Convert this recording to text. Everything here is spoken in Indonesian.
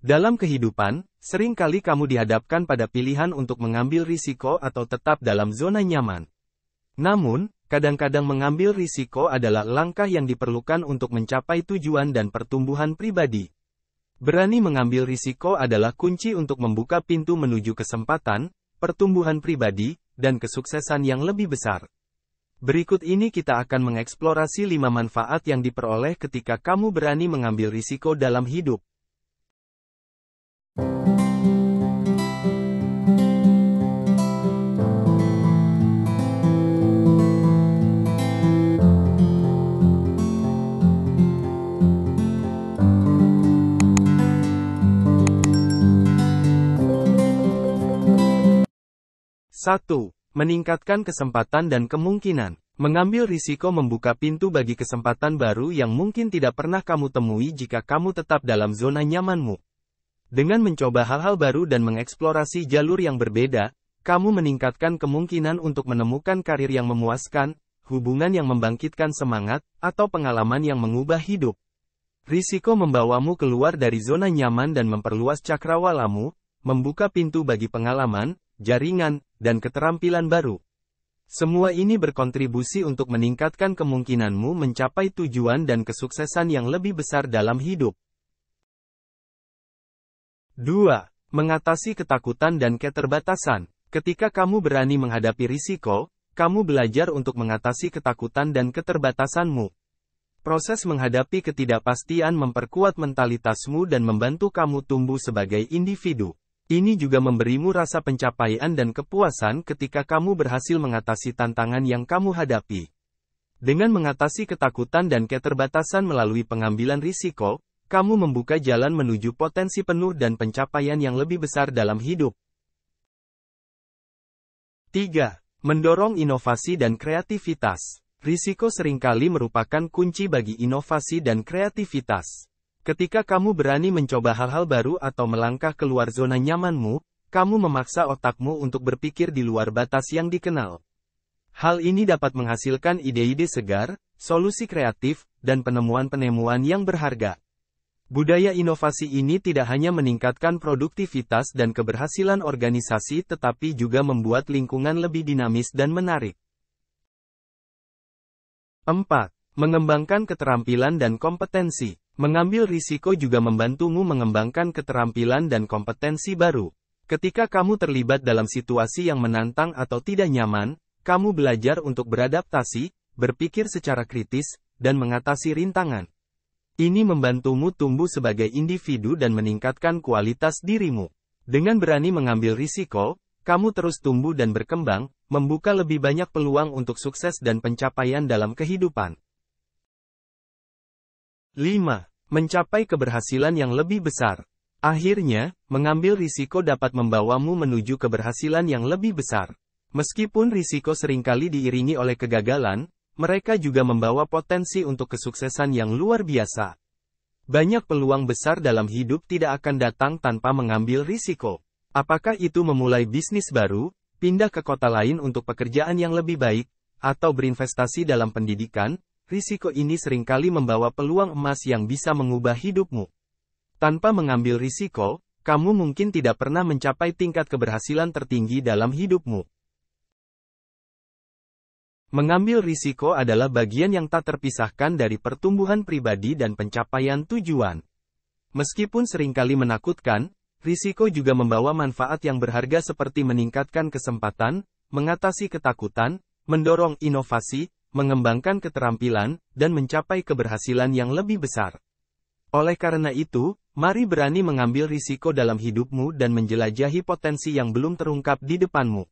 Dalam kehidupan, sering kali kamu dihadapkan pada pilihan untuk mengambil risiko atau tetap dalam zona nyaman. Namun, kadang-kadang mengambil risiko adalah langkah yang diperlukan untuk mencapai tujuan dan pertumbuhan pribadi. Berani mengambil risiko adalah kunci untuk membuka pintu menuju kesempatan, pertumbuhan pribadi, dan kesuksesan yang lebih besar. Berikut ini kita akan mengeksplorasi 5 manfaat yang diperoleh ketika kamu berani mengambil risiko dalam hidup. 1. Meningkatkan kesempatan dan kemungkinan. Mengambil risiko membuka pintu bagi kesempatan baru yang mungkin tidak pernah kamu temui jika kamu tetap dalam zona nyamanmu. Dengan mencoba hal-hal baru dan mengeksplorasi jalur yang berbeda, kamu meningkatkan kemungkinan untuk menemukan karir yang memuaskan, hubungan yang membangkitkan semangat, atau pengalaman yang mengubah hidup. Risiko membawamu keluar dari zona nyaman dan memperluas cakrawalamu, membuka pintu bagi pengalaman, jaringan, dan keterampilan baru. Semua ini berkontribusi untuk meningkatkan kemungkinanmu mencapai tujuan dan kesuksesan yang lebih besar dalam hidup. 2. Mengatasi ketakutan dan keterbatasan. Ketika kamu berani menghadapi risiko, kamu belajar untuk mengatasi ketakutan dan keterbatasanmu. Proses menghadapi ketidakpastian memperkuat mentalitasmu dan membantu kamu tumbuh sebagai individu. Ini juga memberimu rasa pencapaian dan kepuasan ketika kamu berhasil mengatasi tantangan yang kamu hadapi. Dengan mengatasi ketakutan dan keterbatasan melalui pengambilan risiko, kamu membuka jalan menuju potensi penuh dan pencapaian yang lebih besar dalam hidup. 3. Mendorong inovasi dan kreativitas. Risiko seringkali merupakan kunci bagi inovasi dan kreativitas. Ketika kamu berani mencoba hal-hal baru atau melangkah keluar zona nyamanmu, kamu memaksa otakmu untuk berpikir di luar batas yang dikenal. Hal ini dapat menghasilkan ide-ide segar, solusi kreatif, dan penemuan-penemuan yang berharga. Budaya inovasi ini tidak hanya meningkatkan produktivitas dan keberhasilan organisasi tetapi juga membuat lingkungan lebih dinamis dan menarik. 4. Mengembangkan keterampilan dan kompetensi. Mengambil risiko juga membantumu mengembangkan keterampilan dan kompetensi baru. Ketika kamu terlibat dalam situasi yang menantang atau tidak nyaman, kamu belajar untuk beradaptasi, berpikir secara kritis, dan mengatasi rintangan. Ini membantumu tumbuh sebagai individu dan meningkatkan kualitas dirimu. Dengan berani mengambil risiko, kamu terus tumbuh dan berkembang, membuka lebih banyak peluang untuk sukses dan pencapaian dalam kehidupan. 5. Mencapai keberhasilan yang lebih besar. Akhirnya, mengambil risiko dapat membawamu menuju keberhasilan yang lebih besar. Meskipun risiko seringkali diiringi oleh kegagalan, mereka juga membawa potensi untuk kesuksesan yang luar biasa. Banyak peluang besar dalam hidup tidak akan datang tanpa mengambil risiko. Apakah itu memulai bisnis baru, pindah ke kota lain untuk pekerjaan yang lebih baik, atau berinvestasi dalam pendidikan? Risiko ini seringkali membawa peluang emas yang bisa mengubah hidupmu. Tanpa mengambil risiko, kamu mungkin tidak pernah mencapai tingkat keberhasilan tertinggi dalam hidupmu. Mengambil risiko adalah bagian yang tak terpisahkan dari pertumbuhan pribadi dan pencapaian tujuan. Meskipun seringkali menakutkan, risiko juga membawa manfaat yang berharga seperti meningkatkan kesempatan, mengatasi ketakutan, mendorong inovasi, mengembangkan keterampilan, dan mencapai keberhasilan yang lebih besar. Oleh karena itu, mari berani mengambil risiko dalam hidupmu dan menjelajahi potensi yang belum terungkap di depanmu.